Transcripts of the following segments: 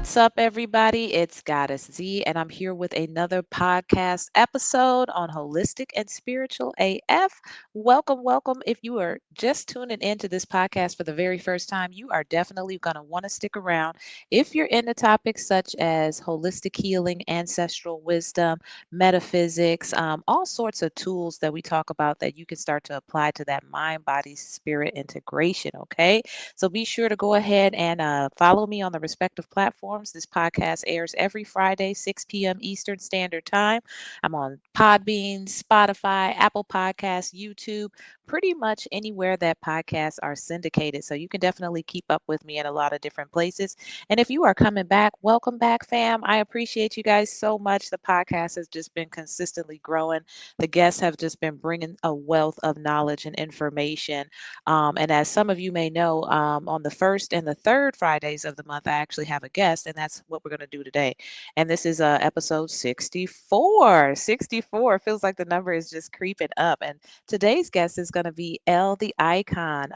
What's up, everybody? It's Goddess Z, and I'm here with another podcast episode on Holistic and Spiritual AF. Welcome, welcome. If you are just tuning into this podcast for the very first time, you are definitely going to want to stick around. If you're into topics such as holistic healing, ancestral wisdom, metaphysics, all sorts of tools that we talk about that you can start to apply to that mind, body, spirit integration, okay? So be sure to go ahead and follow me on the respective platforms. This podcast airs every Friday, 6 p.m. Eastern Standard Time. I'm on Podbean, Spotify, Apple Podcasts, YouTube, pretty much anywhere that podcasts are syndicated. So you can definitely keep up with me in a lot of different places. And if you are coming back, welcome back, fam. I appreciate you guys so much. The podcast has just been consistently growing. The guests have just been bringing a wealth of knowledge and information, and as some of you may know, on the first and the third Fridays of the month, I actually have a guest, and that's what we're going to do today. And this is episode 64. 64 feels like the number is just creeping up. And today's guest is going to be Elle the Icon.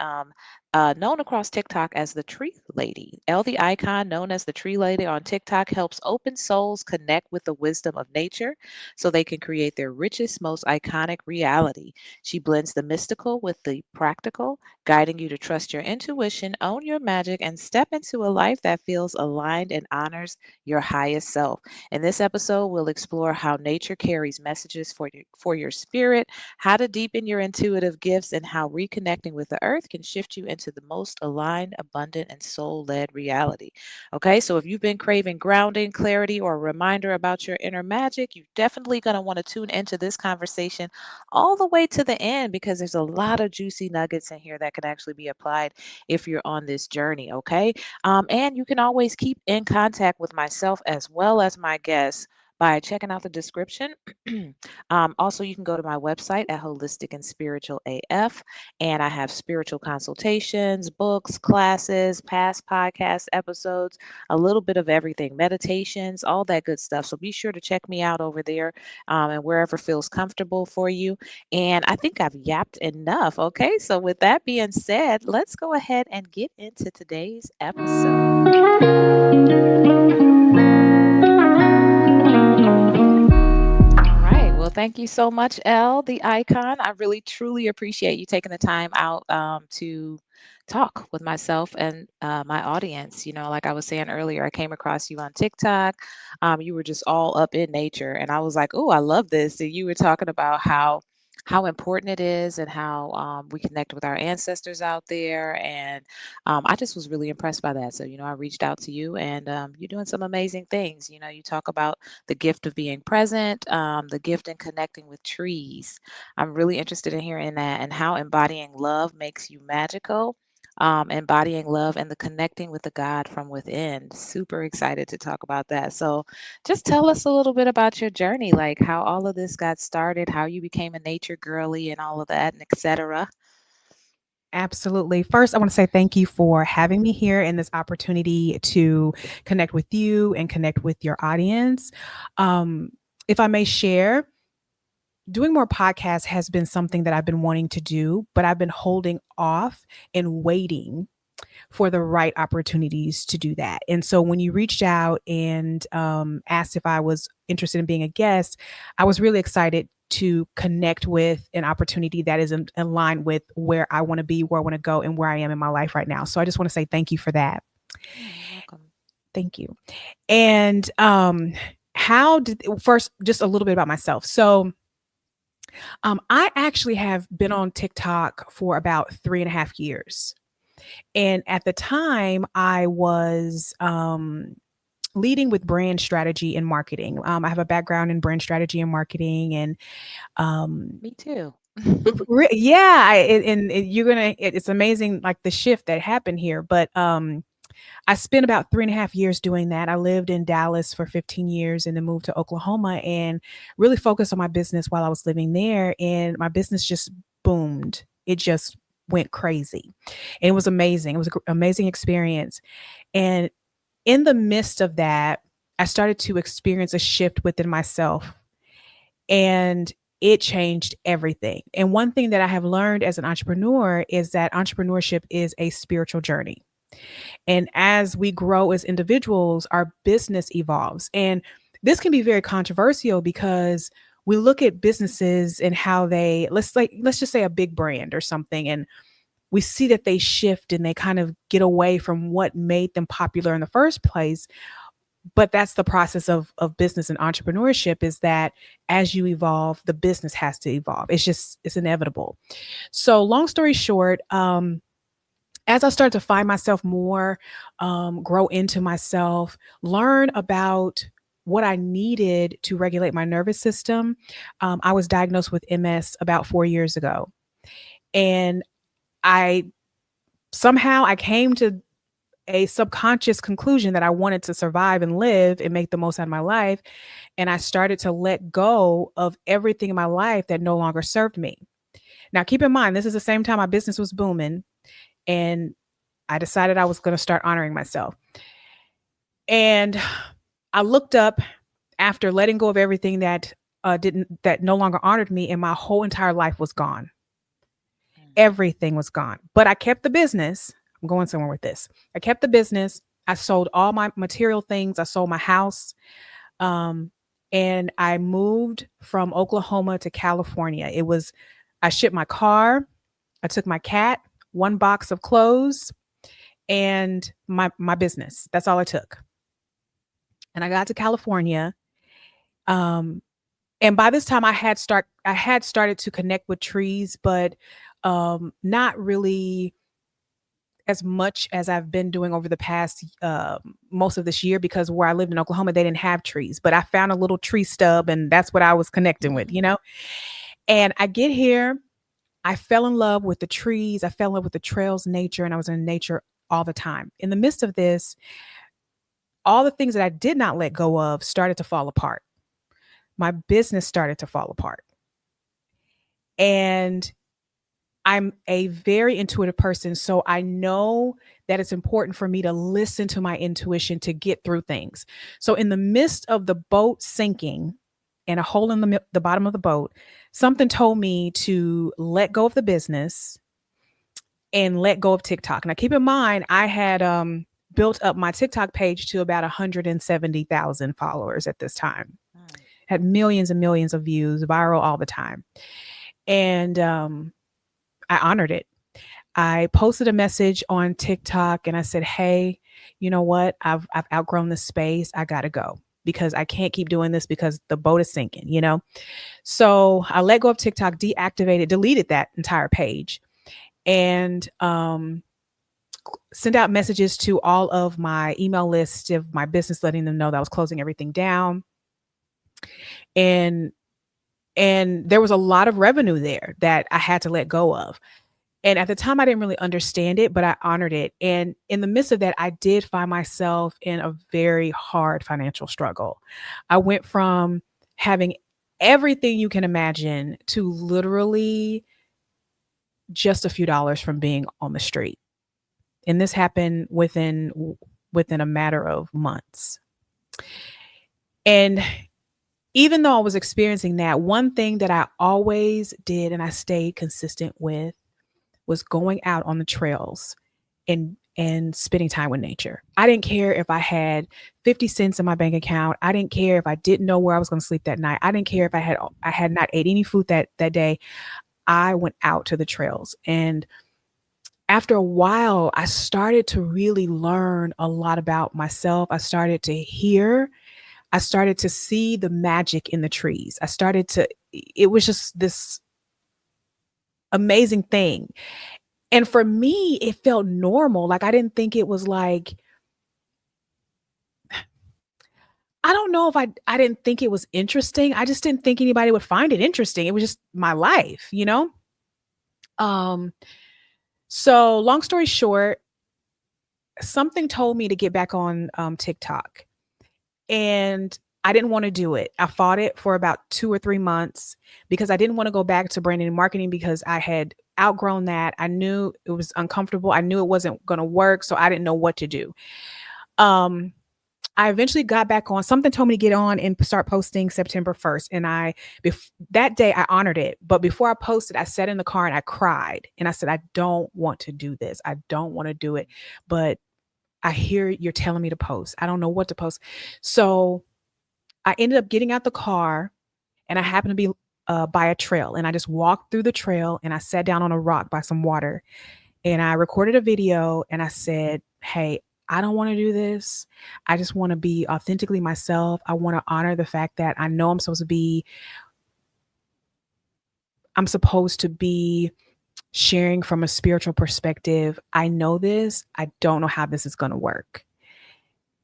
Known across TikTok as the Tree Lady. Elle the Icon, known as the Tree Lady on TikTok, helps open souls connect with the wisdom of nature so they can create their richest, most iconic reality. She blends the mystical with the practical, guiding you to trust your intuition, own your magic, and step into a life that feels aligned and honors your highest self. In this episode, we'll explore how nature carries messages for your spirit, how to deepen your intuitive gifts, and how reconnecting with the earth can shift you into the most aligned, abundant, and soul led reality. Okay, so if you've been craving grounding, clarity, or a reminder about your inner magic, you're definitely going to want to tune into this conversation all the way to the end because there's a lot of juicy nuggets in here that can actually be applied if you're on this journey. Okay, and you can always keep in contact with myself as well as my guests by checking out the description. Also, you can go to my website at Holistic and Spiritual AF, and I have spiritual consultations, books, classes, past podcast episodes, a little bit of everything, meditations, all that good stuff. So be sure to check me out over there, and wherever feels comfortable for you. And I think I've yapped enough. Okay, so with that being said, let's go ahead and get into today's episode. All right. Well, thank you so much, Elle, the icon. I really, truly appreciate you taking the time out to talk with myself and my audience. You know, like I was saying earlier, I came across you on TikTok. You were just all up in nature, and I was like, "Oh, I love this." And you were talking about how important it is and how we connect with our ancestors out there, and I just was really impressed by that. So, you know, I reached out to you, and you're doing some amazing things. You know, you talk about the gift of being present, the gift in connecting with trees. I'm really interested in hearing that and how embodying love makes you magical. Embodying love and the connecting with the God from within. Super excited to talk about that. So, just tell us a little bit about your journey, like how all of this got started, how you became a nature girly, and all of that, and etc. Absolutely. First, I want to say thank you for having me here and this opportunity to connect with you and connect with your audience. Um, if I may share, doing more podcasts has been something that I've been wanting to do, but I've been holding off and waiting for the right opportunities to do that. And so when you reached out and asked if I was interested in being a guest, I was really excited to connect with an opportunity that is in line with where I want to be, where I want to go, and where I am in my life right now. So I just want to say thank you for that. Yeah, you're welcome. Thank you. And how did first just a little bit about myself. So I actually have been on TikTok for about 3.5 years. And at the time, I was leading with brand strategy and marketing. I have a background in brand strategy and marketing, and um, Me too. yeah, you're gonna. It's amazing, like the shift that happened here. But I spent about 3.5 years doing that. I lived in Dallas for 15 years and then moved to Oklahoma and really focused on my business while I was living there. And my business just boomed. It just went crazy. And it was amazing. It was an amazing experience. And in the midst of that, I started to experience a shift within myself. And it changed everything. And one thing that I have learned as an entrepreneur is that entrepreneurship is a spiritual journey. And as we grow as individuals, our business evolves. And this can be very controversial because we look at businesses and how they let's just say a big brand or something, and we see that they shift and they kind of get away from what made them popular in the first place. But that's the process of business and entrepreneurship, is that as you evolve, the business has to evolve. It's inevitable. So long story short, as I started to find myself more, grow into myself, learn about what I needed to regulate my nervous system, I was diagnosed with MS about 4 years ago. And I somehow I came to a subconscious conclusion that I wanted to survive and live and make the most out of my life. And I started to let go of everything in my life that no longer served me. Now, keep in mind, this is the same time my business was booming. And I decided I was going to start honoring myself. And I looked up after letting go of everything that no longer honored me, and my whole entire life was gone. Mm. Everything was gone. But I kept the business. I'm going somewhere with this. I kept the business. I sold all my material things. I sold my house. Um, and I moved from Oklahoma to California. I shipped my car. I took my cat, one box of clothes, and my business. That's all I took. And I got to California. Um, and by this time I had started to connect with trees, but not really as much as I've been doing over the past most of this year, because where I lived in Oklahoma, they didn't have trees. But I found a little tree stub, and that's what I was connecting with, you know? And I get here, I fell in love with the trees, I fell in love with the trails, nature, and I was in nature all the time. In the midst of this, all the things that I did not let go of started to fall apart. My business started to fall apart. And I'm a very intuitive person. So I know that it's important for me to listen to my intuition to get through things. So, in the midst of the boat sinking and a hole in the bottom of the boat, something told me to let go of the business and let go of TikTok. Now, keep in mind, I had built up my TikTok page to about 170,000 followers at this time, Mm. had millions and millions of views, viral all the time. And I honored it. I posted a message on TikTok and I said, "Hey, you know what? I've outgrown this space. I got to go because I can't keep doing this because the boat is sinking, you know?" So, I let go of TikTok, deactivated, deleted that entire page, and sent out messages to all of my email list of my business, letting them know that I was closing everything down. And there was a lot of revenue there that I had to let go of. And at the time, I didn't really understand it, but I honored it. And in the midst of that, I did find myself in a very hard financial struggle. I went from having everything you can imagine to literally just a few dollars from being on the street. And this happened within a matter of months. And even though I was experiencing that, one thing that I always did and I stayed consistent with was going out on the trails and spending time with nature. I didn't care if I had 50 cents in my bank account. I didn't care if I didn't know where I was going to sleep that night. I didn't care if I had not ate any food that day. I went out to the trails. And after a while, I started to really learn a lot about myself. I started to hear, I started to see the magic in the trees. It was just this amazing thing. And for me, it felt normal. Like, I didn't think it was like, I don't know if I didn't think it was interesting. I just didn't think anybody would find it interesting. It was just my life, you know? Um, so long story short, something told me to get back on TikTok. And I didn't want to do it. I fought it for about 2 or 3 months because I didn't want to go back to branding and marketing because I had outgrown that. I knew it was uncomfortable. I knew it wasn't going to work. So I didn't know what to do. Um, I eventually got back on. Something told me to get on and start posting September 1st. And that day I honored it. But before I posted, I sat in the car and I cried. And I said, I don't want to do this. I don't want to do it. But I hear you're telling me to post. I don't know what to post. So I ended up getting out the car and I happened to be by a trail. And I just walked through the trail and I sat down on a rock by some water and I recorded a video and I said, hey, I don't want to do this. I just want to be authentically myself. I want to honor the fact that I know I'm supposed to be sharing from a spiritual perspective. I know this. I don't know how this is going to work.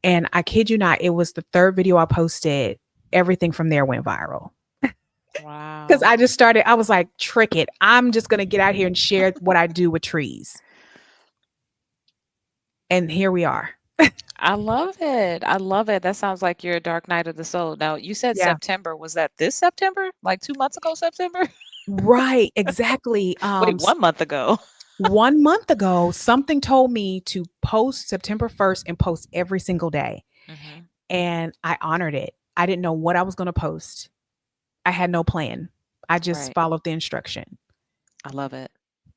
And I kid you not, it was the third video I posted. Everything from there went viral. Because Wow. I just started, I was like, trick it. I'm just going to get out here and share what I do with trees. And here we are. I love it. I love it. That sounds like your dark night of the soul. Now, you said Yeah. September. Was that this September? Like 2 months ago, September? Right. Exactly. Wait, 1 month ago. 1 month ago, something told me to post September 1st and post every single day. Hmm. And I honored it. I didn't know what I was going to post. I had no plan. I just Right. followed the instruction. I love it.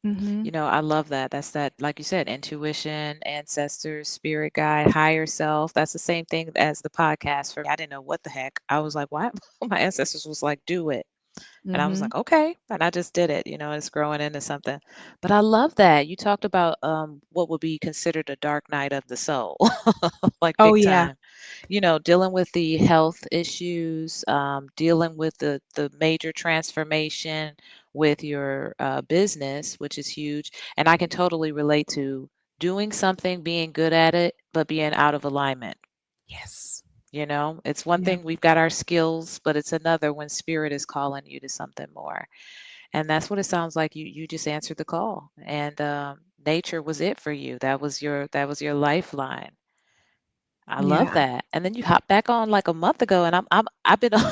Hmm. I love that. That's that, like you said, intuition, ancestors, spirit guide, higher self. That's the same thing as the podcast for me. I didn't know what the heck. I was like, what? My ancestors was like, do it. And I was Hmm. like, okay. And I just did it. It's growing into something. But I love that. You talked about what would be considered a dark night of the soul, like Oh, big yeah. time. Dealing with the health issues, dealing with the major transformation with your business, which is huge. And I can totally relate to doing something, being good at it, but being out of alignment. Yes. It's one Yeah. thing we've got our skills, but it's another when spirit is calling you to something more. And that's what it sounds like. You just answered the call, and nature was it for you. That was your lifeline. I love Yeah. that. And then you hop back on like a month ago, and I've been on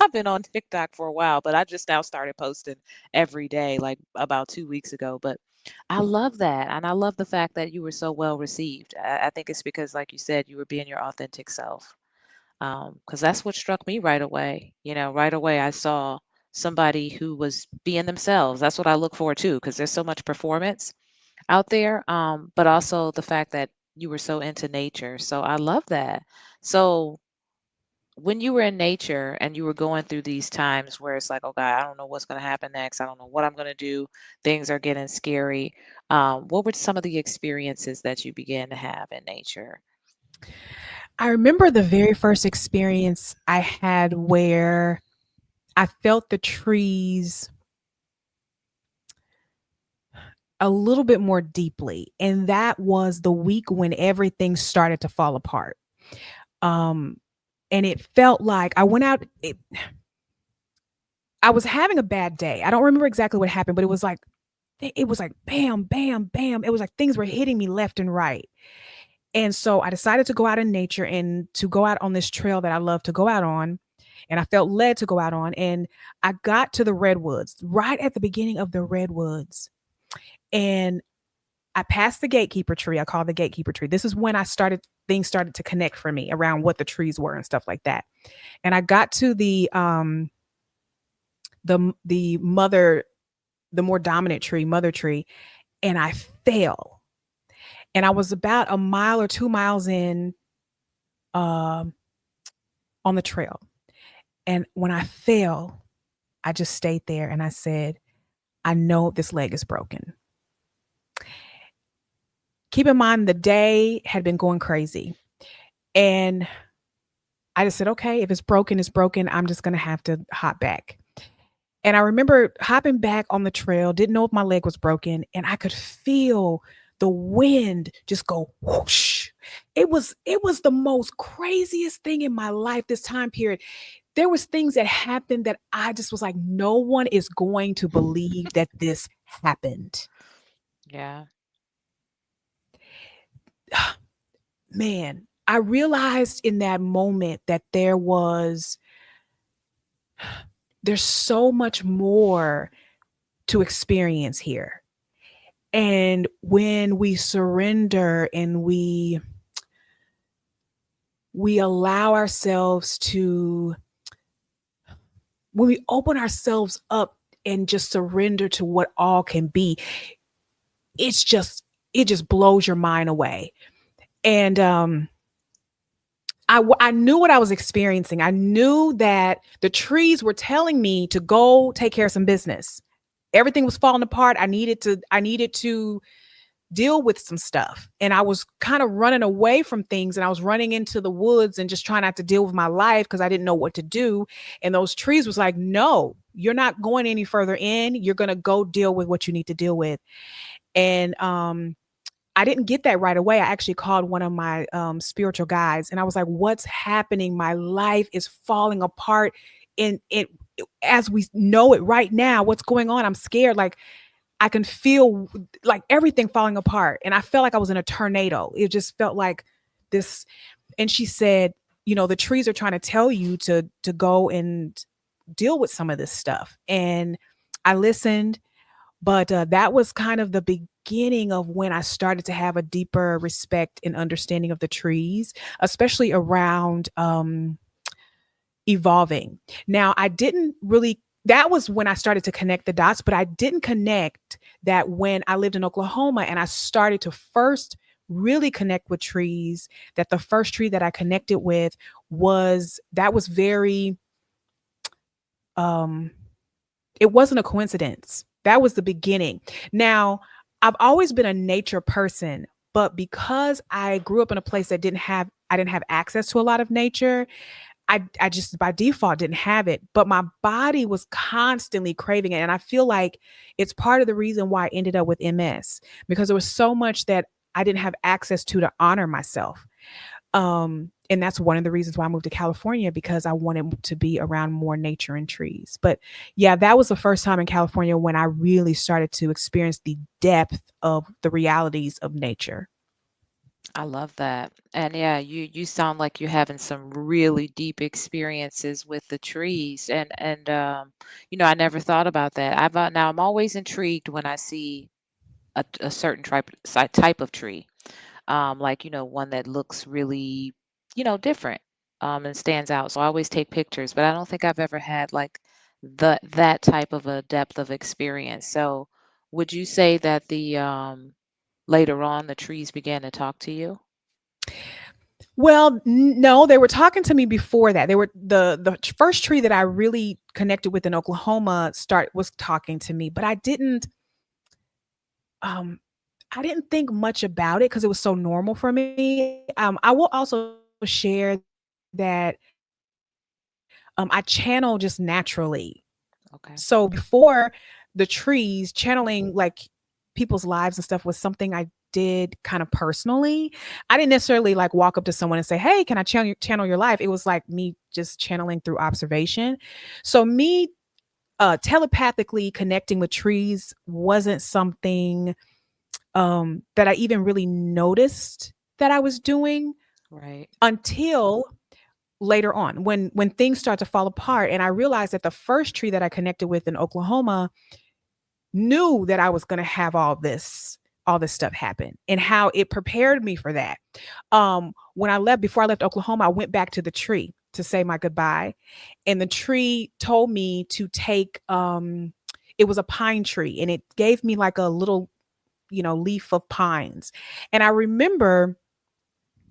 I've been on TikTok for a while, but I just now started posting every day, like about 2 weeks ago. But I love that, and I love the fact that you were so well received. I think it's because, like you said, you were being your authentic self. Because that's what struck me right away. Right away I saw somebody who was being themselves. That's what I look for too, because there's so much performance out there, but also the fact that you were so into nature. So I love that. So when you were in nature and you were going through these times where it's like, oh God, I don't know what's going to happen next. I don't know what I'm going to do. Things are getting scary. What were some of the experiences that you began to have in nature? I remember the very first experience I had where I felt the trees a little bit more deeply. And that was the week when everything started to fall apart. Um, and it felt like I was having a bad day. I don't remember exactly what happened, but it was like bam, bam, bam. It was like things were hitting me left and right. And so I decided to go out in nature and to go out on this trail that I love to go out on. And I felt led to go out on. And I got to the redwoods right at the beginning of the redwoods. And I passed the gatekeeper tree. I call it the gatekeeper tree. This is when things started to connect for me around what the trees were and stuff like that. And I got to the more dominant tree, mother tree, and I fell. And I was about a mile or 2 miles in um on the trail. And when I fell, I just stayed there and I said, I know this leg is broken. Keep in mind the day had been going crazy. And I just said, okay, if it's broken, it's broken. I'm just going to have to hop back. And I remember hopping back on the trail, didn't know if my leg was broken, and I could feel the wind just go whoosh. It was the most craziest thing in my life this time period. There was things that happened that I just was like, no one is going to believe that this happened. Yeah. Man, I realized in that moment that there's so much more to experience here. And when we surrender and we allow ourselves to, when we open ourselves up and just surrender to what all can be, it's just, it just blows your mind away. And I knew what I was experiencing. I knew that the trees were telling me to go take care of some business. Everything was falling apart. I needed to deal with some stuff. And I was kind of running away from things, and I was running into the woods and just trying not to deal with my life because I didn't know what to do. And those trees was like, "No, you're not going any further in. You're going to go deal with what you need to deal with." And I didn't get that right away. I actually called one of my spiritual guides, and I was like, "What's happening? My life is falling apart in it as we know it right now. What's going on? I'm scared. Like, I can feel like everything falling apart." And I felt like I was in a tornado. It just felt like this. And she said, "The trees are trying to tell you to go and deal with some of this stuff." And I listened, but that was kind of the beginning of when I started to have a deeper respect and understanding of the trees, especially around evolving. Now, I didn't really, that was when I started to connect the dots, but I didn't connect that when I lived in Oklahoma and I started to first really connect with trees, that the first tree that I connected with was, that was very, um, it wasn't a coincidence. That was the beginning. Now, I've always been a nature person, but because I grew up in a place that I didn't have access to a lot of nature, I just by default didn't have it, but my body was constantly craving it. And I feel like it's part of the reason why I ended up with MS, because there was so much that I didn't have access to honor myself. And that's one of the reasons why I moved to California, because I wanted to be around more nature and trees. But yeah, that was the first time in California when I really started to experience the depth of the realities of nature. I love that. And yeah, you sound like you're having some really deep experiences with the trees. And I never thought about that. Now I'm always intrigued when I see a certain type of tree. Like, one that looks really, different, and stands out. So I always take pictures, but I don't think I've ever had like that type of a depth of experience. So would you say that the later on the trees began to talk to you? Well, no, they were talking to me before that. They were the first tree that I really connected with in Oklahoma start was talking to me, but um I didn't think much about it because it was so normal for me. I will also share that I channel just naturally. So before Okay. the trees, channeling like people's lives and stuff was something I did kind of personally. I didn't necessarily like walk up to someone and say, "Hey, can I channel your life?" It was like me just channeling through observation. So me telepathically connecting with trees wasn't something that I even really noticed that I was doing Right. until later on when things start to fall apart, and I realized that the first tree that I connected with in Oklahoma knew that I was going to have all this stuff happen, and how it prepared me for that. When I left Before I left Oklahoma, I went back to the tree to say my goodbye, and the tree told me to take it was a pine tree, and it gave me like a little, leaf of pines. And I remember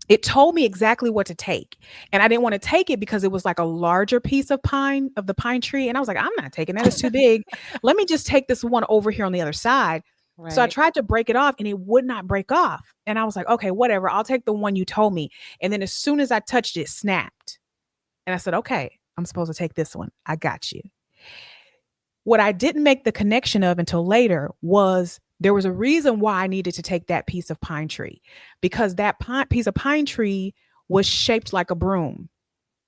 it told me exactly what to take. And I didn't want to take it because it was like a larger piece of the pine tree. And I was like, "I'm not taking that. It's too big. Let me just take this one over here on the other side." So I Right. tried to break it off and it would not break off. And I was like, "Okay, whatever. I'll take the one you told me." And then as soon as I touched it, it snapped. And I said, "Okay, I'm supposed to take this one. I got you." What I didn't make the connection of until later was there was a reason why I needed to take that piece of pine tree, because that piece of pine tree was shaped like a broom.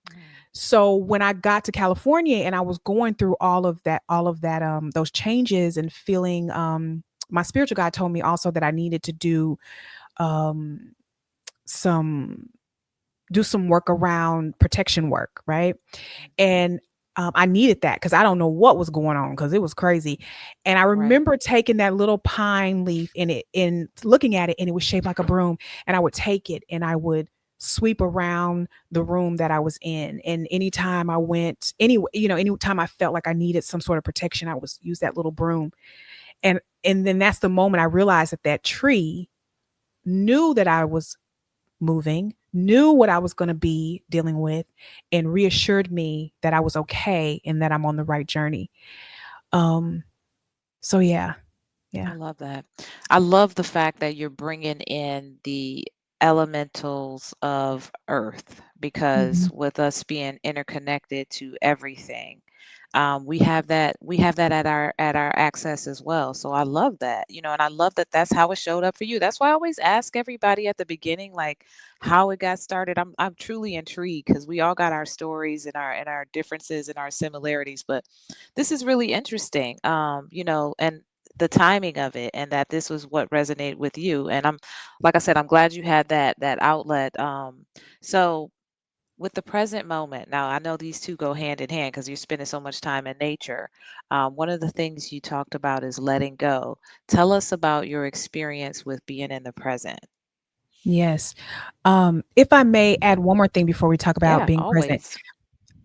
Mm. So when I got to California and I was going through all of that, those changes and feeling, my spiritual guide told me also that I needed to um, some do some work around protection work, right? And I needed that because I don't know what was going on because it was crazy. And I Right. remember taking that little pine leaf and looking at it, and it was shaped like a broom. And I would take it and I would sweep around the room that I was in. And anytime I went, anytime I felt like I needed some sort of protection, I was use that little broom. And then that's the moment I realized that that tree knew that I was moving, knew what I was going to be dealing with, and reassured me that I was okay and that I'm on the right journey. Um, so yeah, yeah. I love that. I love the fact that you're bringing in the elementals of earth, because Mhm. with us being interconnected to everything, we have that at our access as well. So I love that, and I love that that's how it showed up for you. That's why I always ask everybody at the beginning, like, how it got started. I'm truly intrigued, because we all got our stories and our differences and our similarities, but this is really interesting. And the timing of it, and that this was what resonated with you. And I'm, like I said, I'm glad you had that outlet. So with the present moment, now I know these two go hand in hand because you're spending so much time in nature. One of the things you talked about is letting go. Tell us about your experience with being in the present. Yes. If I may add one more thing before we talk about Yeah, being present, always.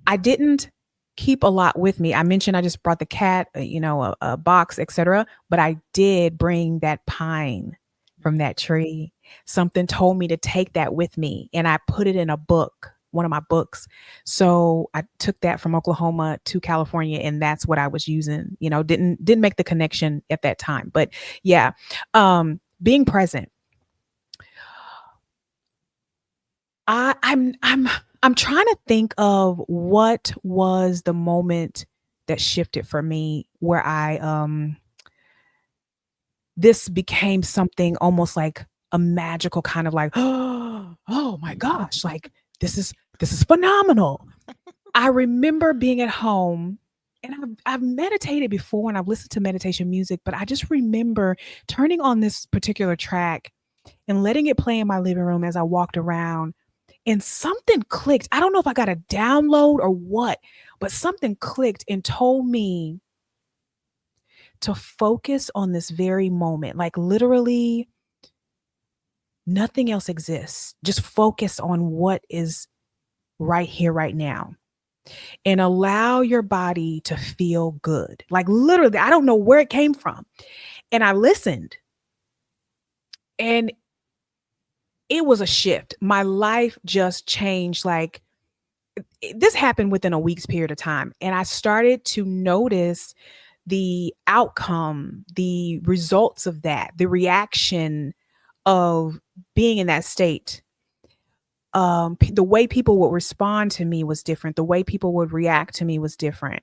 I didn't keep a lot with me. I mentioned I just brought the cat, a box, etc. But I did bring that pine from Mhm. that tree. Something told me to take that with me, and I put it in a book, one of my books. So I took that from Oklahoma to California, and that's what I was using. Didn't make the connection at that time, but yeah, being present. I'm trying to think of what was the moment that shifted for me where I this became something almost like a magical kind of like, oh my gosh, like this is phenomenal. I remember being at home, and I've meditated before and I've listened to meditation music, but I just remember turning on this particular track and letting it play in my living room as I walked around, and something clicked. I don't know if I got a download or what, but something clicked and told me to focus on this very moment. Like literally nothing else exists. Just focus on what is right here, right now, and allow your body to feel good. Like literally, I don't know where it came from. And I listened, and it was a shift. My life just changed. Like this happened within a week's period of time. And I started to notice the outcome, the results of that, the reaction of being in that state. The way people would respond to me was different. The way people would react to me was different.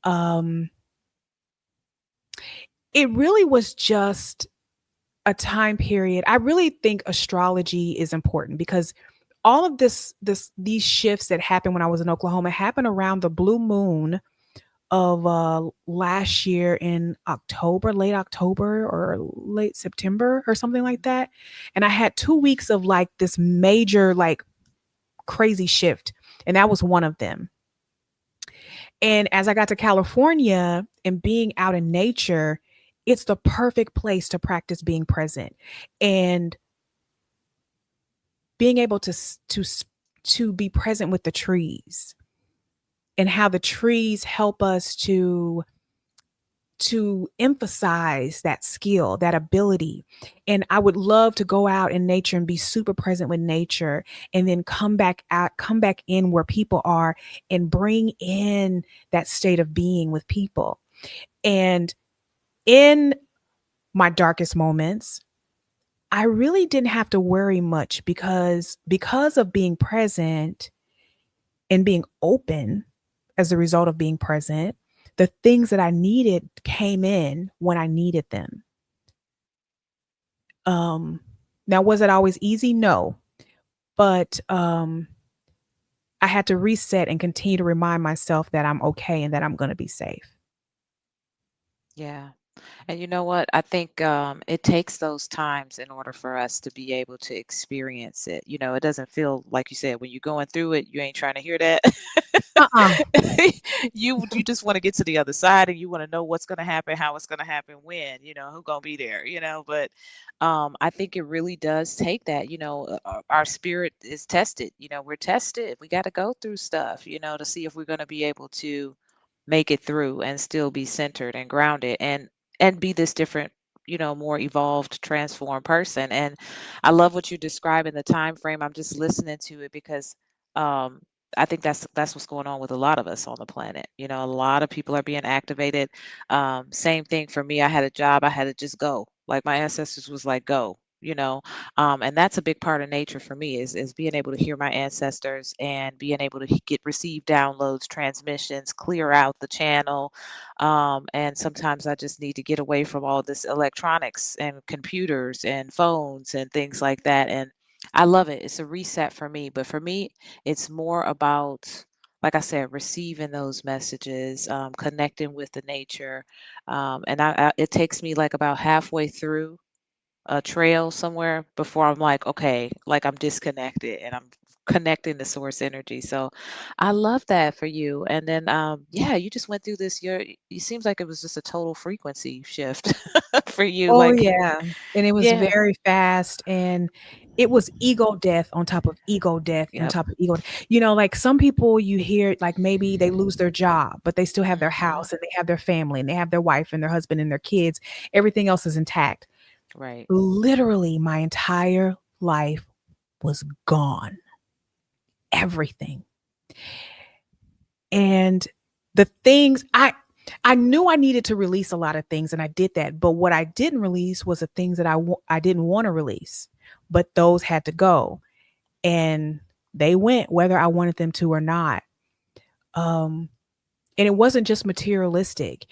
Um, it really was just a time period. I really think astrology is important because all of these shifts that happened when I was in Oklahoma happened around the blue moon of last year in October, late October or late September or something like that. And I had 2 weeks of like this major like crazy shift, and that was one of them. And as I got to California and being out in nature, it's the perfect place to practice being present and being able to be present with the trees and how the trees help us to emphasize that skill, that ability. And I would love to go out in nature and be super present with nature and then come back in where people are and bring in that state of being with people. And in my darkest moments, I really didn't have to worry much because of being present and being open as a result of being present, the things that I needed came in when I needed them. Um, Now, was it always easy? No, but I had to reset and continue to remind myself that I'm okay and that I'm going to be safe. Yeah. And you know what? I think it takes those times in order for us to be able to experience it. It doesn't feel like you said when you're going through it, you ain't trying to hear that. Uh-uh. You just want to get to the other side, and you want to know what's going to happen, how it's going to happen, when, who going to be there, but I think it really does take that, our spirit is tested, we're tested. We got to go through stuff, to see if we're going to be able to make it through and still be centered and grounded and be this different, more evolved, transformed person. And I love what you describe in the time frame. I'm just listening to it because um I think that's what's going on with a lot of us on the planet. A lot of people are being activated. Same thing for me. I had a job. I had to just go. Like my ancestors was like, go. And that's a big part of nature for me is being able to hear my ancestors and being able to get receive downloads, transmissions, clear out the channel. And sometimes I just need to get away from all this electronics and computers and phones and things like that. And I love it. It's a reset for me. But for me, it's more about, like I said, receiving those messages, connecting with the nature. And it takes me like about halfway through a trail somewhere before I'm like, okay, like I'm disconnected and I'm connecting to source energy. So I love that for you. And then yeah, you just went through this. You seems like it was just a total frequency shift for you. Oh, Like, yeah, and it was yeah. very fast, and it was ego death on top of ego death on Yep. top of ego. Like, some people you hear, like, maybe they lose their job, but they still have their Hmm. house, and they have their family, and they have their wife and their husband and their kids. Everything else is intact. Right. Literally, my entire life was gone. Everything. And the things I knew I needed to release a lot of things, and I did that, but what I didn't release was the things that I didn't wanna release, but those had to go, and they went whether I wanted them to or not. Um, and it wasn't just materialistic.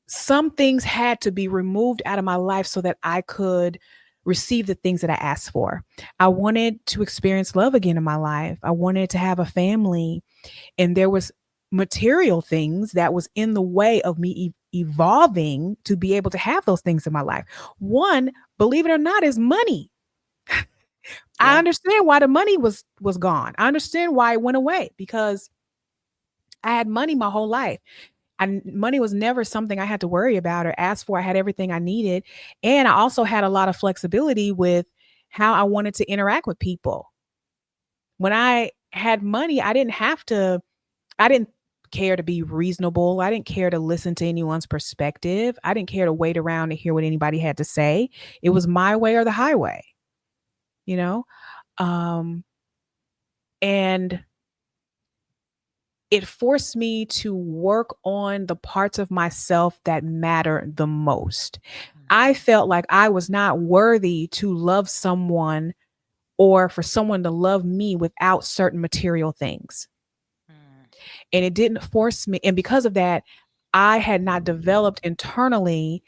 Some things had to be removed out of my life so that I could receive the things that I asked for. I wanted to experience love again in my life. I wanted to have a family, and there was material things that was in the way of me evolving to be able to have those things in my life. One, believe it or not, is money. I Yeah. understand why the money was gone. I understand why it went away, because I had money my whole life. And money was never something I had to worry about or ask for. I had everything I needed, and I also had a lot of flexibility with how I wanted to interact with people. When I had money, I didn't care to be reasonable. I didn't care to listen to anyone's perspective. I didn't care to wait around to hear what anybody had to say. It was my way or the highway, you know? Um, and it forced me to work on the parts of myself that matter the most. I Mhm. felt like I was not worthy to love someone or for someone to love me without certain material things. Mm. And it didn't force me. And because of that, I had not developed internally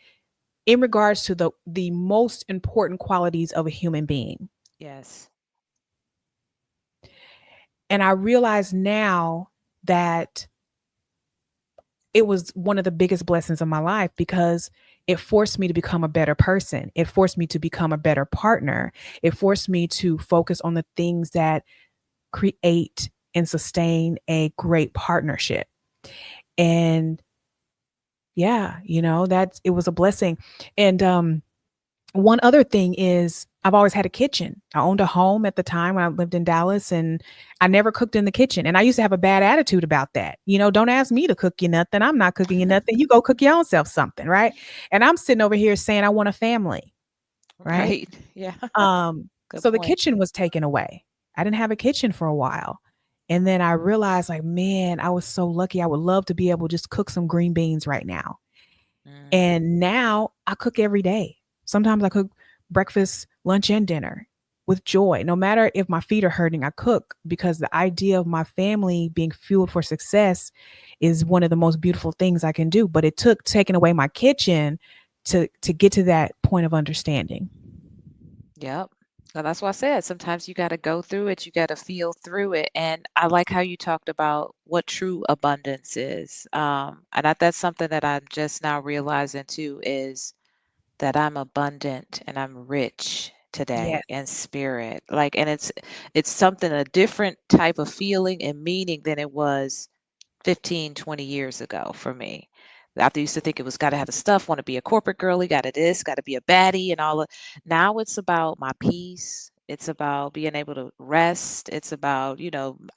in regards to the most important qualities of a human being. Yes. And I realize now that it was one of the biggest blessings of my life, because it forced me to become a better person. It forced me to become a better partner. It forced me to focus on the things that create and sustain a great partnership. And yeah, that it was a blessing. And one other thing is, I've always had a kitchen. I owned a home at the time when I lived in Dallas, and I never cooked in the kitchen. And I used to have a bad attitude about that. Don't ask me to cook you nothing. I'm not cooking you nothing. You go cook your own self something, right? And I'm sitting over here saying I want a family, right? Right. Yeah. Good So the point. kitchen was taken away. I didn't have a kitchen for a while. And then I realized, like, man, I was so lucky. I would love to be able to just cook some green beans right now. Mm. And now I cook every day. Sometimes I cook breakfast, lunch, and dinner with joy. No matter if my feet are hurting, I cook, because the idea of my family being fueled for success is one of the most beautiful things I can do. But it took taking away my kitchen to get to that point of understanding. Yep. So that's why I said sometimes you got to go through it, you got to feel through it. And I like how you talked about what true abundance is. And that's something that I'm just now realizing too, is that I'm abundant and I'm rich today in Yes. spirit. Like, and it's something, a different type of feeling and meaning than it was 15, 20 years ago for me. I used to think it was got to have the stuff, want to be a corporate girly, got to this, got to be a baddie, and all of. Now it's about my peace. It's about being able to rest. It's about,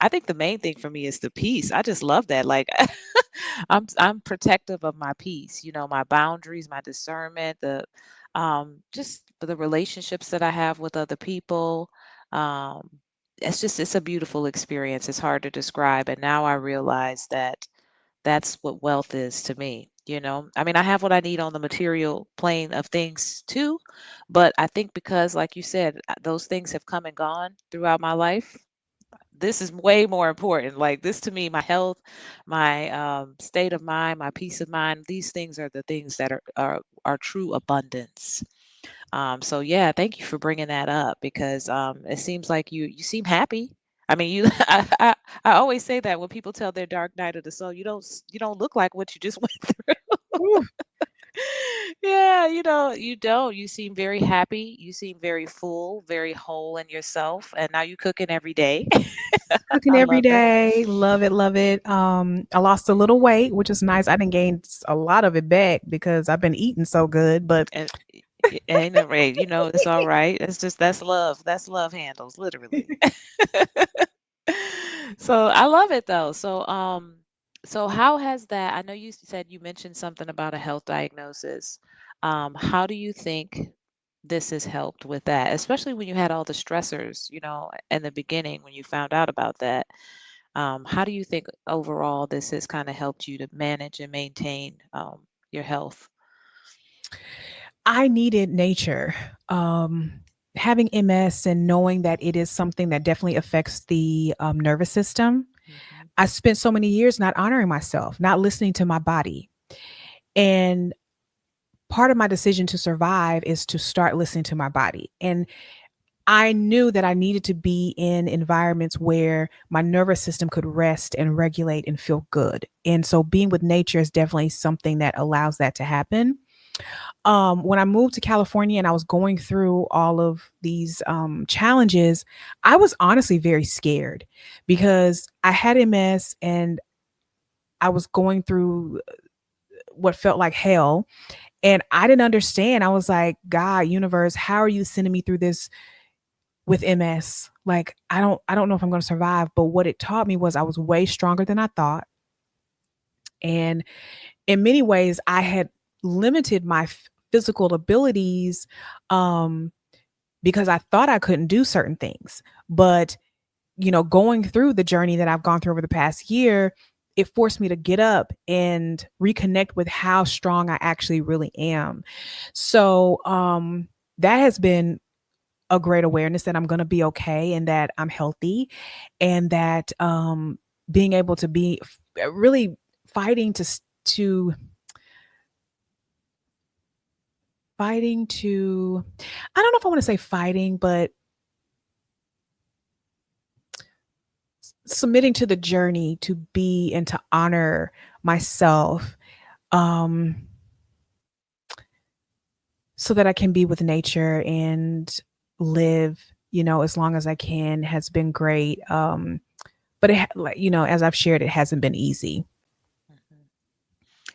I think the main thing for me is the peace. I just love that. Like, I'm protective of my peace, my boundaries, my discernment, the just the relationships that I have with other people. Um, it's a beautiful experience. It's hard to describe. And now I realize that that's what wealth is to me. I mean, I have what I need on the material plane of things too, but I think because, like you said, those things have come and gone throughout my life. This is way more important. Like, this to me, my health, my state of mind, my peace of mind, these things are the things that are true abundance. So yeah, thank you for bringing that up because it seems like you seem happy. I mean, you I always say that when people tell their dark night of the soul, you don't look like what you just went through. Ooh, Yeah, you don't. You seem very happy. You seem very full, very whole in yourself, and now you cooking every day. cooking I every love it. day. Love it, love it. I lost a little weight, which is nice. I didn't gain a lot of it back because I've been eating so good, but And ain't no way, it's all right. That's love. That's love handles, literally. So I love it though. So how has that, I know you said you mentioned something about a health diagnosis. How do you think this has helped with that, especially when you had all the stressors, in the beginning when you found out about that? How do you think overall this has kind of helped you to manage and maintain your health? I needed nature. Um, Having MS and knowing that it is something that definitely affects the nervous system, Hmm. I spent so many years not honoring myself, not listening to my body. And part of my decision to survive is to start listening to my body. And I knew that I needed to be in environments where my nervous system could rest and regulate and feel good. And so being with nature is definitely something that allows that to happen. When I moved to California and I was going through all of these challenges, I was honestly very scared because I had MS and I was going through what felt like hell. And I didn't understand. I was like, God, universe, how are you sending me through this with MS? Like, I don't know if I'm going to survive. But what it taught me was I was way stronger than I thought. And in many ways, I had limited my physical abilities um, because I thought I couldn't do certain things. But, going through the journey that I've gone through over the past year, it forced me to get up and reconnect with how strong I actually really am. So, that has been a great awareness that I'm going to be okay and that I'm healthy and that being able to be really fighting to fighting to I don't know if I want to say fighting, but submitting to the journey to be and to honor myself um so that I can be with nature and live, as long as I can has been great. But like, as I've shared, it hasn't been easy. Hmm.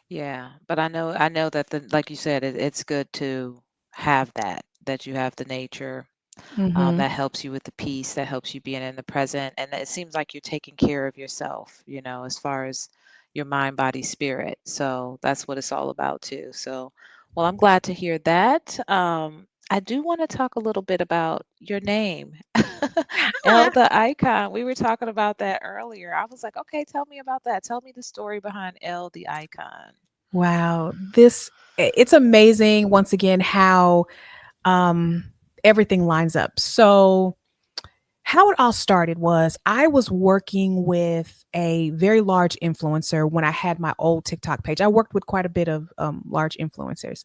Yeah, but I know that like you said, it's good to have that you have the nature. Mhm. That helps you with the peace, that helps you being in the present. And it seems like you're taking care of yourself, as far as your mind, body, spirit. So that's what it's all about, too. So, well, I'm glad to hear that. I do want to talk a little bit about your name, El the Icon. We were talking about that earlier. I was like, okay, tell me about that. Tell me the story behind El the Icon. Wow, it's amazing once again how um everything lines up. So, how it all started was I was working with a very large influencer when I had my old TikTok page. I worked with quite a bit of large influencers.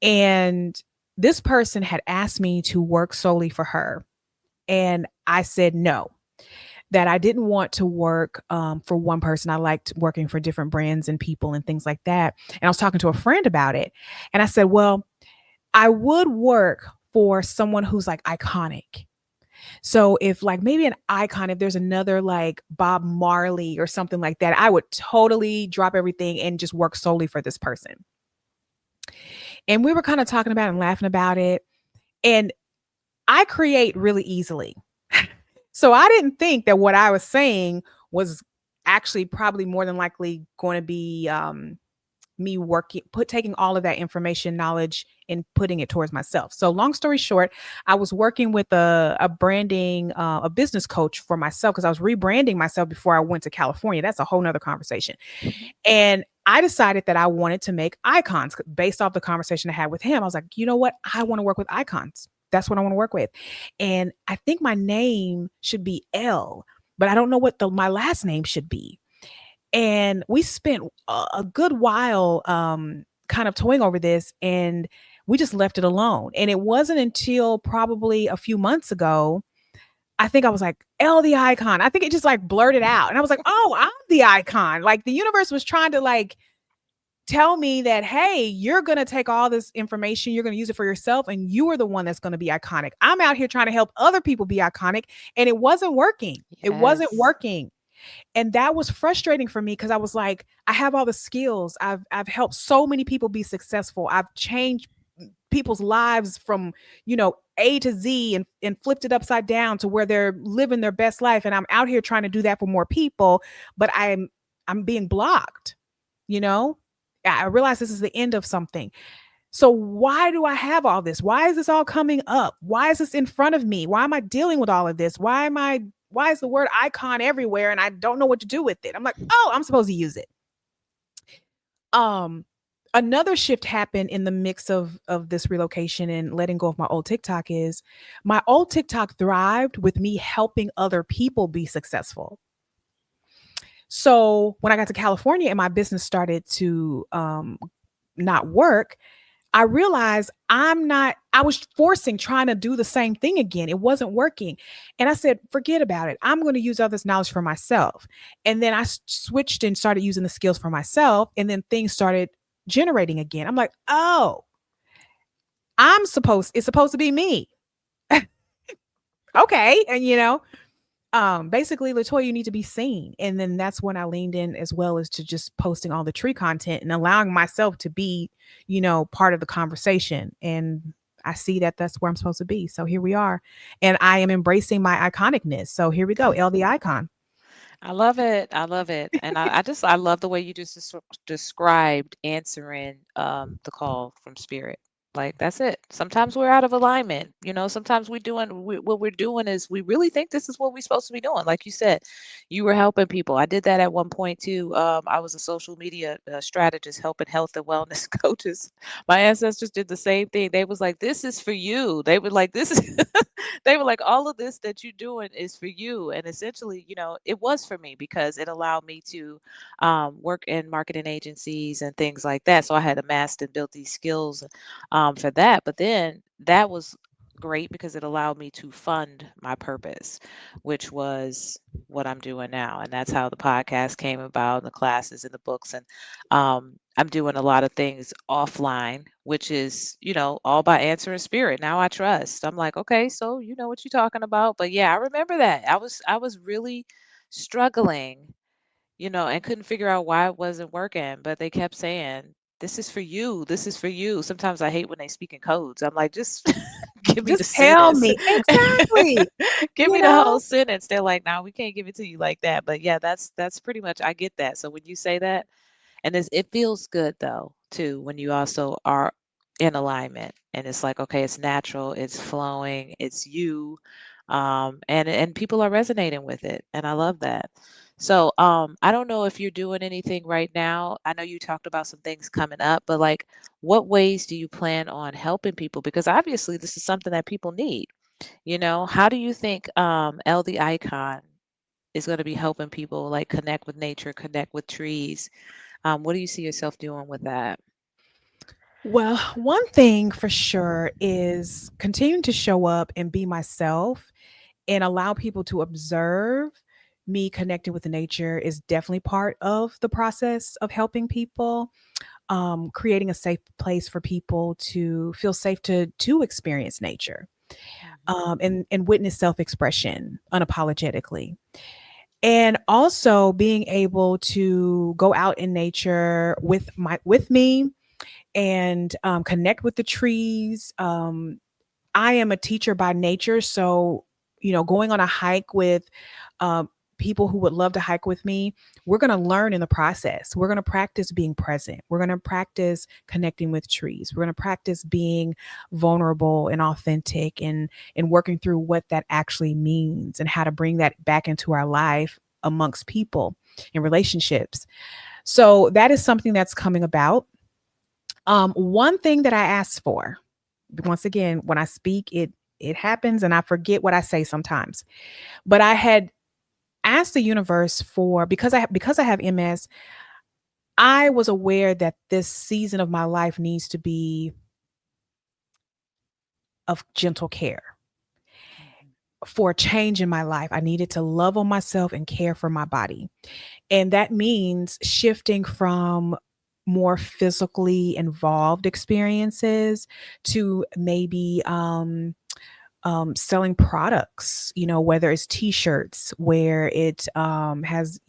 And this person had asked me to work solely for her. And I said no, that I didn't want to work for one person. I liked working for different brands and people and things like that. And I was talking to a friend about it. And I said, well, I would work for someone who's like iconic. So if like maybe an icon, if there's another like Bob Marley or something like that, I would totally drop everything and just work solely for this person. And we were kind of talking about it and laughing about it. And I create really easily. So I didn't think that what I was saying was actually probably more than likely going to be me working put taking all of that information knowledge and putting it towards myself. So long story short, I was working with a branding a business coach for myself because I was rebranding myself before I went to California. That's a whole nother conversation. Mhm. And I decided that I wanted to make icons based off the conversation I had with him. I was like, you know what? I want to work with icons. That's what I want to work with. And I think my name should be L, but I don't know what my last name should be. And we spent a good while kind of toying over this, and we just left it alone. And it wasn't until probably a few months ago, I think I was like, L the icon. I think it just like blurted out. And I was like, oh, I'm the icon. Like the universe was trying to like tell me that, hey, you're going to take all this information, you're going to use it for yourself, and you are the one that's going to be iconic. I'm out here trying to help other people be iconic, and it wasn't working. It wasn't Yes. working. And that was frustrating for me because I was like, I have all the skills. I've helped so many people be successful. I've changed people's lives from, A to Z and flipped it upside down to where they're living their best life. And I'm out here trying to do that for more people, but I'm being blocked, you know? I realize this is the end of something. So why do I have all this? Why is this all coming up? Why is this in front of me? Why am I dealing with all of this? Why is the word icon everywhere and I don't know what to do with it? I'm like, "Oh, I'm supposed to use it." Um Another shift happened in the mix of this relocation and letting go of my old TikTok is my old TikTok thrived with me helping other people be successful. So, when I got to California and my business started to not work, I realized I was forcing trying to do the same thing again. It wasn't working. And I said, forget about it. I'm going to use all this knowledge for myself. And then I switched and started using the skills for myself. And then things started generating again. I'm like, oh, it's supposed to be me. Okay. And basically, Latoya, you need to be seen. And then that's when I leaned in as well as to just posting all the tree content and allowing myself to be, part of the conversation. And I see that that's where I'm supposed to be. So here we are. And I am embracing my iconicness. So here we go. L the icon. I love it. I love it. And I love the way you just described answering the call from spirit. Like that's it. Sometimes we're out of alignment. Sometimes what we're doing is we really think this is what we're supposed to be doing. Like you said, you were helping people. I did that at one point too. I was a social media strategist helping health and wellness coaches. My ancestors did the same thing. They was like, "This is for you." They were like, "This is." They were like, all of this that you're doing is for you. And essentially, it was for me because it allowed me to work in marketing agencies and things like that. So I had amassed and built these skills for that. But then that was great because it allowed me to fund my purpose, which was what I'm doing now. And that's how the podcast came about, and the classes and the books. And I'm doing a lot of things offline, which is, all by answering spirit. Now I trust. I'm like, okay, so you know what you're talking about. But yeah, I remember that. I was really struggling, and couldn't figure out why it wasn't working. But they kept saying, this is for you. This is for you. Sometimes I hate when they speak in codes. I'm like, just give me the Just tell sentence. me. Exactly. Give You me the know, whole sentence. They're like, no, we can't give it to you like that. But yeah, that's pretty much I get that. So when you say that, and it feels good though, too, when you also are in alignment and it's like, okay, it's natural, it's flowing, it's you. And people are resonating with it. And I love that. So I don't know if you're doing anything right now. I know you talked about some things coming up, but like what ways do you plan on helping people? Because obviously this is something that people need. How do you think LD Icon is going to be helping people like connect with nature, connect with trees? What do you see yourself doing with that? well, one thing for sure is continuing to show up and be myself and allow people to observe me connecting with nature is definitely part of the process of helping people. creating a safe place for people to feel safe to experience nature, Mhm. and witness self-expression unapologetically. And also being able to go out in nature with me and connect with the trees. I am a teacher by nature, so going on a hike with um, people who would love to hike with me, we're going to learn in the process. We're going to practice being present. We're going to practice connecting with trees. We're going to practice being vulnerable and authentic, and working through what that actually means and how to bring that back into our life amongst people and relationships. So that is something that's coming about. One thing that I asked for, once again, when I speak, it happens and I forget what I say sometimes. But I had asked the universe for, because I have MS, I was aware that this season of my life needs to be of gentle care. Mhm. For a change in my life, I needed to love on myself and care for my body. And that means shifting from more physically involved experiences to maybe selling products, whether it's t-shirts where it has,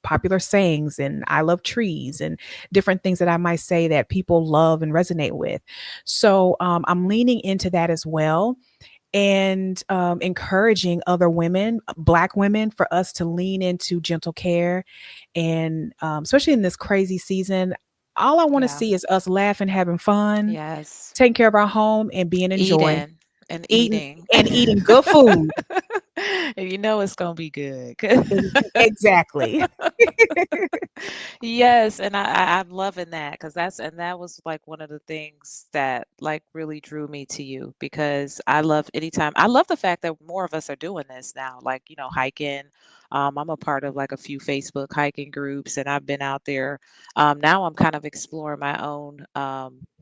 popular sayings and I love trees and different things that I might say that people love and resonate with. So I'm leaning into that as well, and encouraging other women, Black women, for us to lean into gentle care. And especially in this crazy season, all I want to Yeah. see is us laughing, having fun, Yes. taking care of our home, and being in joy, Eating and eating eating. and eating good food. And you know it's gonna be good. Exactly. Yes, and I'm loving that because that was like one of the things that like really drew me to you because I love the fact that more of us are doing this now, like, hiking. I'm a part of like a few Facebook hiking groups and I've been out there. Now I'm kind of exploring my own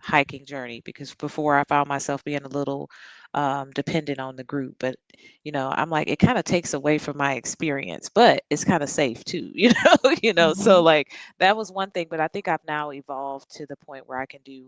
hiking journey because before I found myself being a little dependent on the group, but I'm like it kind of takes away from my experience, but it's kind of safe too, so Mhm. like that was one thing, but I think I've now evolved to the point where I can do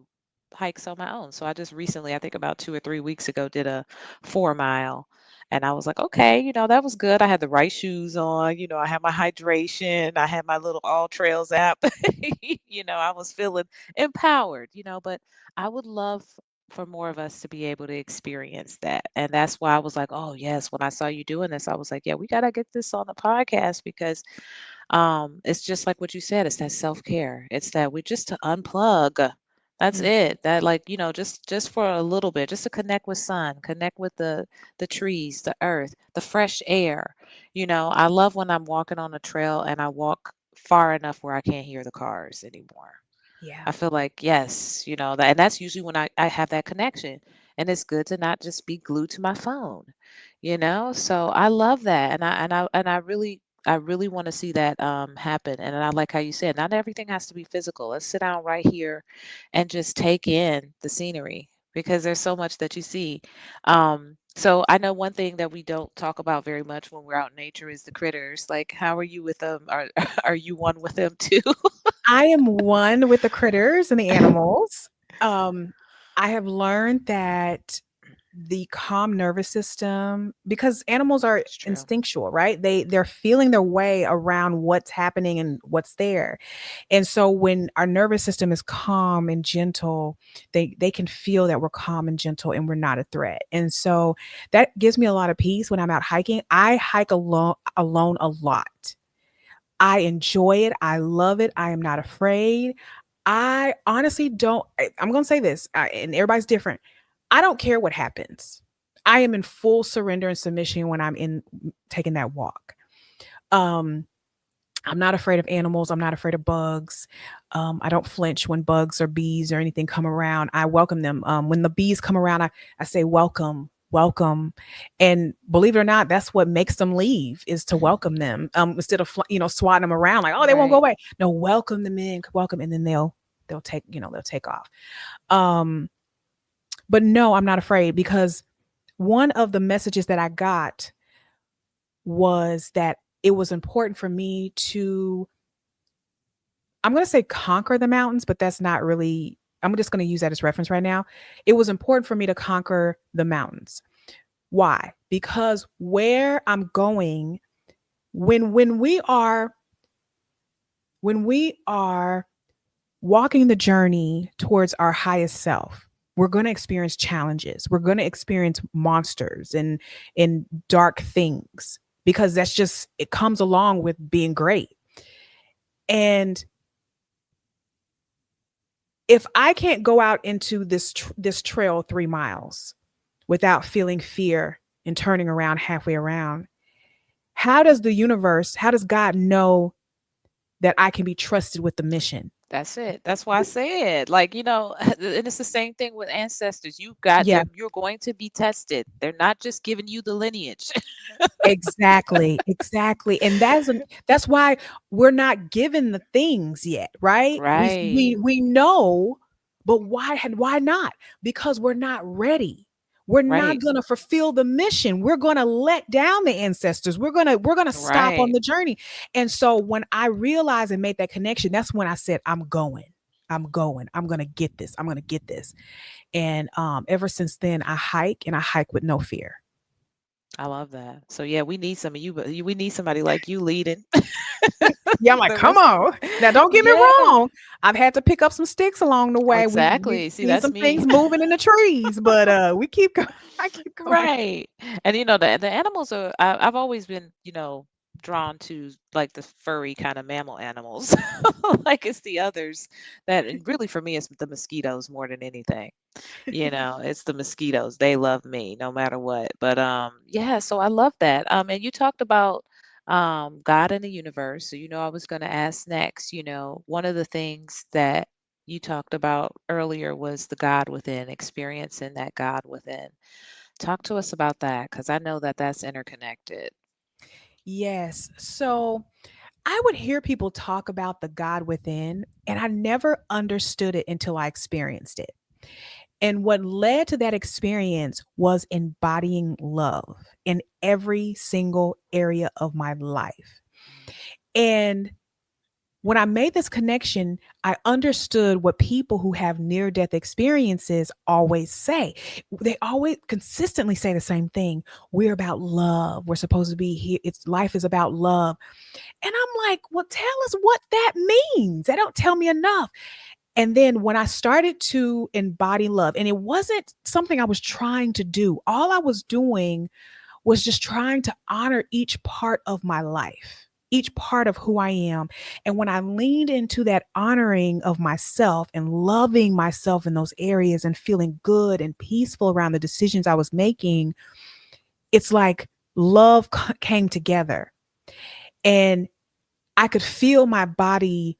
hikes on my own. So I just recently, I think about 2 or 3 weeks ago, did a 4 mile. And I was like, okay, that was good. I had the right shoes on, I had my hydration, I had my little All Trails app. I was feeling empowered, but I would love for more of us to be able to experience that. And that's why I was like, oh, yes, when I saw you doing this, I was like, yeah, we got to get this on the podcast because it's just like what you said, it's that self-care. It's that we just to unplug. That's Mhm. it. That like, just for a little bit, just to connect with sun, connect with the trees, the earth, the fresh air. I love when I'm walking on a trail and I walk far enough where I can't hear the cars anymore. Yeah. I feel like yes, that, and that's usually when I have that connection. And it's good to not just be glued to my phone. So I love that. And I really want to see that happen. And I like how you said, not everything has to be physical. Let's sit down right here and just take in the scenery because there's so much that you see. So I know one thing that we don't talk about very much when we're out in nature is the critters. Like, how are you with them? Are are you one with them too? I am one with the critters and the animals. Um, I have learned that the calm nervous system, because animals are It's true. instinctual, right? They're feeling their way around what's happening and what's there. And so when our nervous system is calm and gentle, they can feel that we're calm and gentle and we're not a threat. And so that gives me a lot of peace when I'm out hiking. I hike alone a lot. I enjoy it. I love it. I am not afraid. I honestly don't. I'm going to say this, and everybody's different. I don't care what happens. I am in full surrender and submission when I'm in taking that walk. Um, I'm not afraid of animals. I'm not afraid of bugs. I don't flinch when bugs or bees or anything come around. I welcome them. When the bees come around, I say, welcome, welcome. And believe it or not, that's what makes them leave, is to welcome them, instead of, swatting them around like, oh, they won't go Right. away. No, welcome them in, welcome. And then they'll take, they'll take off. Um, but no, I'm not afraid, because one of the messages that I got was that it was important for me to I'm going to say conquer the mountains, but that's not really, I'm just going to use that as reference right now. It was important for me to conquer the mountains. Why? Because where I'm going, when we are walking the journey towards our highest self, we're going to experience challenges. We're going to experience monsters and dark things, because that's just, it comes along with being great. And if I can't go out into this trail 3 miles without feeling fear and turning around halfway around, how does God know that I can be trusted with the mission? That's it. That's why I said, like, and it's the same thing with ancestors. Yeah, You're going to be tested. They're not just giving you the lineage. exactly, exactly. And that's why we're not given the things yet, right? We Right. we know, but why not? Because we're not ready. We're not Right. going to fulfill the mission. We're going to let down the ancestors. We're going to stop on Right. the journey. And so when I realized and made that connection, that's when I said, I'm going. I'm going. I'm going to get this. I'm going to get this. And ever since then I hike, and I hike with no fear. I love that. So yeah, we need some of you, but we need somebody like you leading Yeah, I'm like, the come rest of on. Now, don't get me Yeah, wrong. I've had to pick up some sticks along the way. We've exactly. See, seen that's some me. things moving in the trees, but we keep going. I keep going. Right. And the animals are I've always been, drawn to like the furry kind of mammal animals. Like it's the others that and really for me it's the mosquitoes more than anything. It's the mosquitoes. They love me no matter what. But yeah, so I love that. And you talked about God and the universe. So I was going to ask next, one of the things that you talked about earlier was the God within, experiencing that God within. Talk to us about that because I know that that's interconnected. Yes. So I would hear people talk about the God within, and I never understood it until I experienced it. And what led to that experience was embodying love in every single area of my life. Mm. And when I made this connection, I understood what people who have near death experiences always say. They always consistently say the same thing. We're about love. We're supposed to be here. It's life is about love. And I'm like, well, tell us what that means. They don't tell me enough. And then when I started to embody love, and it wasn't something I was trying to do, all I was doing was just trying to honor each part of my life, each part of who I am. And when I leaned into that honoring of myself and loving myself in those areas and feeling good and peaceful around the decisions I was making, it's like love came together. And I could feel my body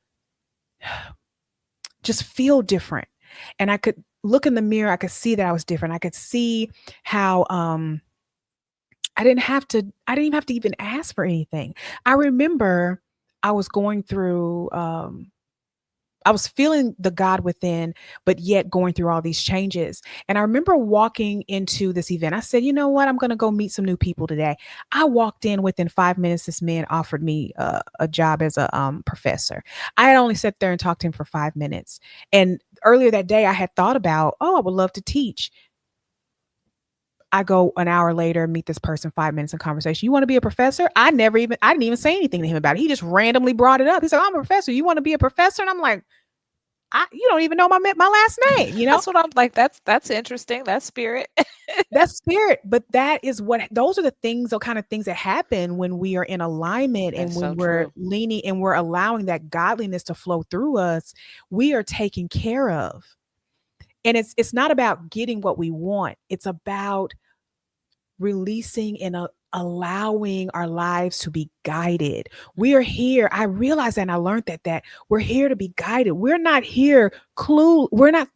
just feel different. And I could look in the mirror, I could see that I was different. I could see how I didn't even have to even ask for anything. I remember I was going through I was feeling the God within, but yet going through all these changes. And I remember walking into this event. I said, you know what? I'm going to go meet some new people today. I walked in within 5 minutes. This man offered me a job as a professor. I had only sat there and talked to him for 5 minutes. And earlier that day, I had thought about, oh, I would love to teach. I go an hour later, meet this person, 5 minutes in conversation. You want to be a professor? I didn't even say anything to him about it. He just randomly brought it up. He's like, I'm a professor. You want to be a professor? And I'm like, you don't even know my last name, you know? That's what I'm like. That's interesting. That's spirit. That's spirit. But that is those are the things, the kind of things that happen when we are in alignment and That's when so we're true. leaning and we're allowing that godliness to flow through us, we are taken care of. And it's not about getting what we want. It's about releasing and allowing our lives to be guided. We are here. I realized that and I learned that we're here to be guided. We're not here we're not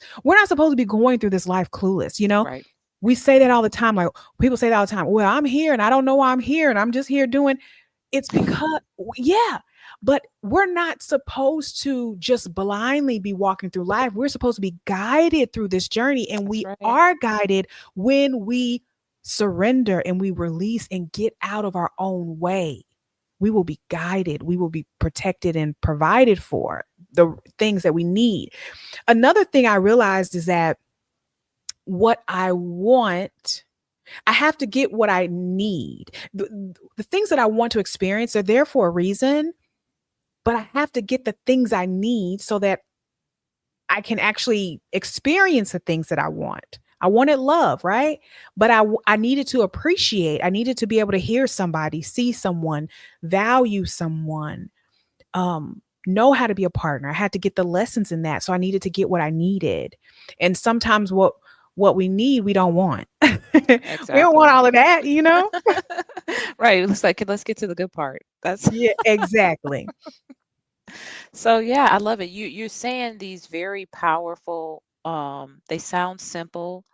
supposed to be going through this life clueless, you know? Right. We say that all the time. Like people say that all the time. Well, I'm here and I don't know why I'm here and I'm just here doing it's because yeah, but we're not supposed to just blindly be walking through life. We're supposed to be guided through this journey, and That's we right. are guided when we surrender and we release and get out of our own way. we will be guided, we will be protected and provided for the things that we need. Another thing I realized is that what I want, I have to get what I need. The things that I want to experience are there for a reason, but I have to get the things I need so that I can actually experience the things that I want. I wanted love, right? But I needed to appreciate. I needed to be able to hear somebody, see someone, value someone, know how to be a partner. I had to get the lessons in that. So I needed to get what I needed. And sometimes what we need, we don't want. We don't want Exactly. all of that, you know? Right. It's like, let's get to the good part. That's Yeah, exactly. so yeah, I love it. You're saying these very powerful, they sound simple,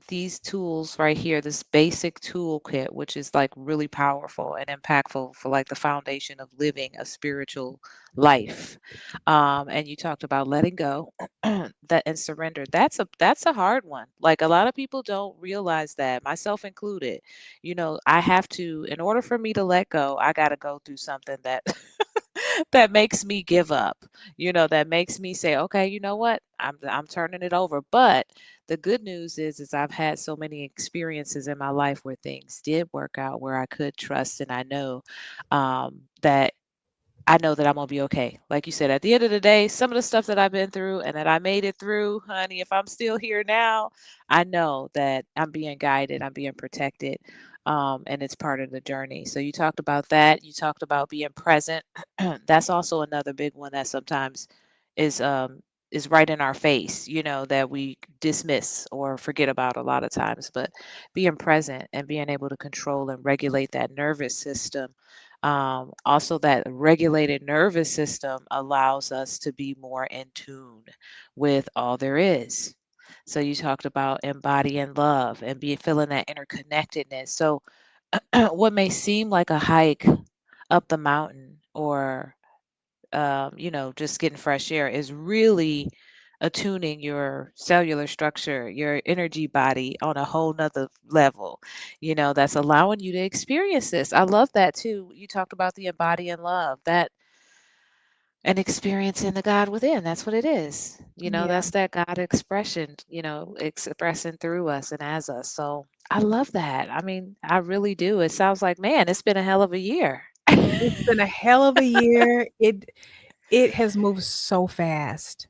these tools right here, this basic toolkit, which is like really powerful and impactful for like the foundation of living a spiritual life. And you talked about letting go that and surrender. That's a hard one. Like a lot of people don't realize that, myself included. I have to, in order for me to let go, I got to go through something that that makes me give up, that makes me say, okay, you know what? I'm turning it over. But the good news is I've had so many experiences in my life where things did work out, where I could trust, and that I know that I'm gonna be okay. Like you said, at the end of the day, some of the stuff that I've been through and that I made it through, honey, if I'm still here now, I know that I'm being guided, I'm being protected, and it's part of the journey. So you talked about that. You talked about being present. That's also another big one that sometimes is um is right in our face, that we dismiss or forget about a lot of times. But being present and being able to control and regulate that nervous system, also, that regulated nervous system allows us to be more in tune with all there is. So you talked about embodying love and being feeling that interconnectedness. So what may seem like a hike up the mountain or just getting fresh air is really attuning your cellular structure, your energy body on a whole nother level, that's allowing you to experience this. I love that too. You talked about the embodying love, that and experiencing the God within. That's what it is. Yeah. That's that God expression, expressing through us and as us. So I love that. I mean, I really do. It sounds like, man, it's been a hell of a year. It's been a hell of a year. It has moved so fast.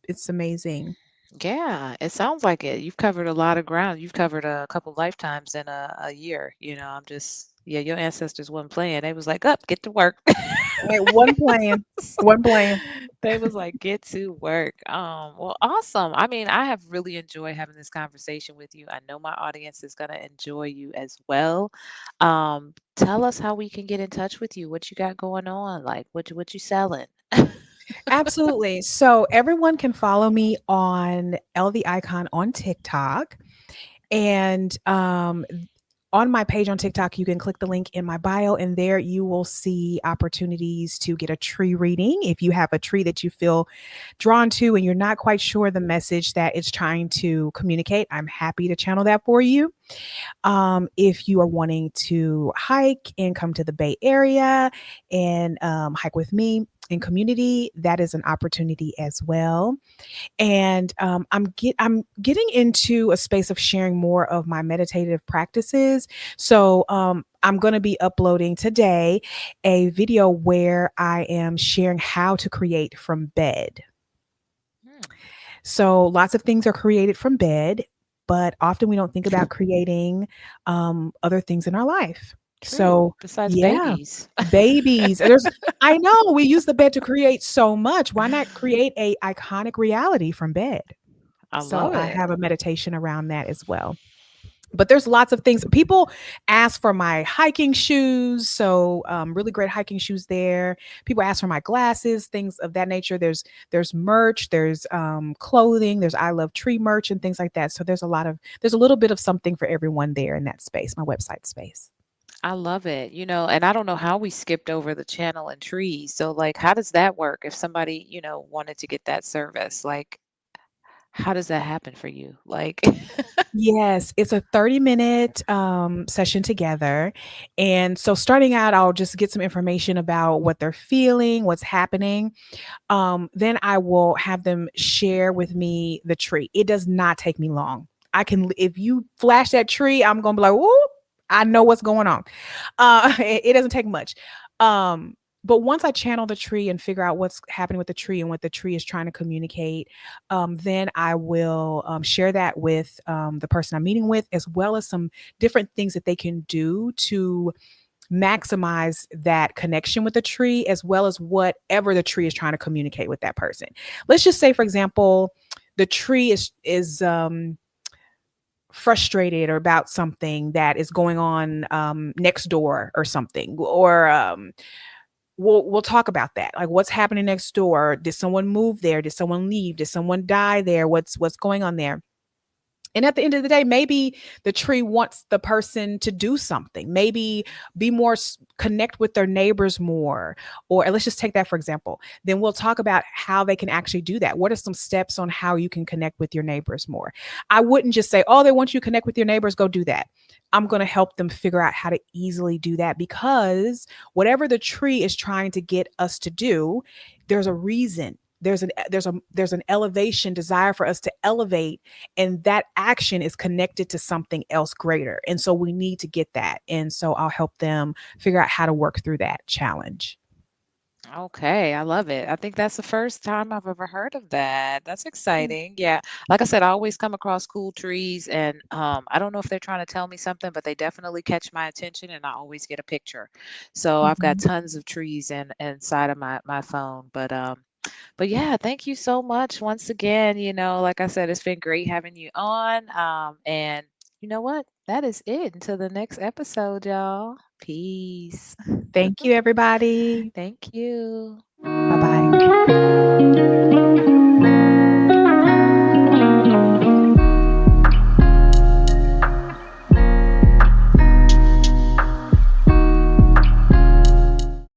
It's amazing. Yeah, it sounds like it. You've covered a lot of ground. You've covered a couple lifetimes in a year. I'm just, yeah, your ancestors wasn't playing. They was like, up, get to work. Hey, one plan. One plan. They was like, get to work. Well, awesome. I mean, I have really enjoyed having this conversation with you. I know my audience is gonna enjoy you as well. Tell us how we can get in touch with you. What you got going on? Like, what you selling? Absolutely. So everyone can follow me on L the Icon on TikTok. And on my page on TikTok, you can click the link in my bio, and there you will see opportunities to get a tree reading. If you have a tree that you feel drawn to and you're not quite sure the message that it's trying to communicate, I'm happy to channel that for you. If you are wanting to hike and come to the Bay Area and hike with me in community, that is an opportunity as well. And I'm getting into a space of sharing more of my meditative practices. So I'm going to be uploading today a video where I am sharing how to create from bed. Hmm, So lots of things are created from bed, but often we don't think about creating other things in our life. true. So Besides yeah, babies. babies. There's I know we use the bed to create so much. Why not create a iconic reality from bed? I So love I it. have a meditation around that as well. But there's lots of things. People ask for my hiking shoes. So really great hiking shoes there. People ask for my glasses, things of that nature. There's merch, there's clothing, there's I Love Tree merch and things like that. So there's a little bit of something for everyone there in that space, my website space. I love it. And I don't know how we skipped over the channel and trees. So, like, how does that work if somebody, wanted to get that service? Like, How does that happen for you? Like, Yes, it's a 30-minute session together. And so starting out, I'll just get some information about what they're feeling, what's happening. Then I will have them share with me the tree. It does not take me long. If you flash that tree, I'm gonna be like, whoop, I know what's going on. It doesn't take much. Um, but once I channel the tree and figure out what's happening with the tree and what the tree is trying to communicate, then I will share that with the person I'm meeting with, as well as some different things that they can do to maximize that connection with the tree, as well as whatever the tree is trying to communicate with that person. Let's just say, for example, the tree is frustrated or about something that is going on next door or something, or we'll talk about that. Like, what's happening next door? Did someone move there? Did someone leave? Did someone die there? What's going on there? And at the end of the day, maybe the tree wants the person to do something, maybe be more, connect with their neighbors more. Or let's just take that for example. Then we'll talk about how they can actually do that. What are some steps on how you can connect with your neighbors more? I wouldn't just say, oh, they want you to connect with your neighbors, go do that. I'm going to help them figure out how to easily do that, because whatever the tree is trying to get us to do, there's a reason. There's an elevation desire for us to elevate, and that action is connected to something else greater, and so we need to get that. And so I'll help them figure out how to work through that challenge. okay, I love it. I think that's the first time I've ever heard of that. That's Yeah. exciting. Yeah. Like I said, I always come across cool trees and I don't know if they're trying to tell me something, but they definitely catch my attention and I always get a picture. So I've got Mhm. tons of trees in inside of my phone. But yeah, thank you so much once again. Like I said, it's been great having you on. And you know what? That is it. Until the next episode, y'all. Peace. Thank you, everybody. Thank you. Bye bye.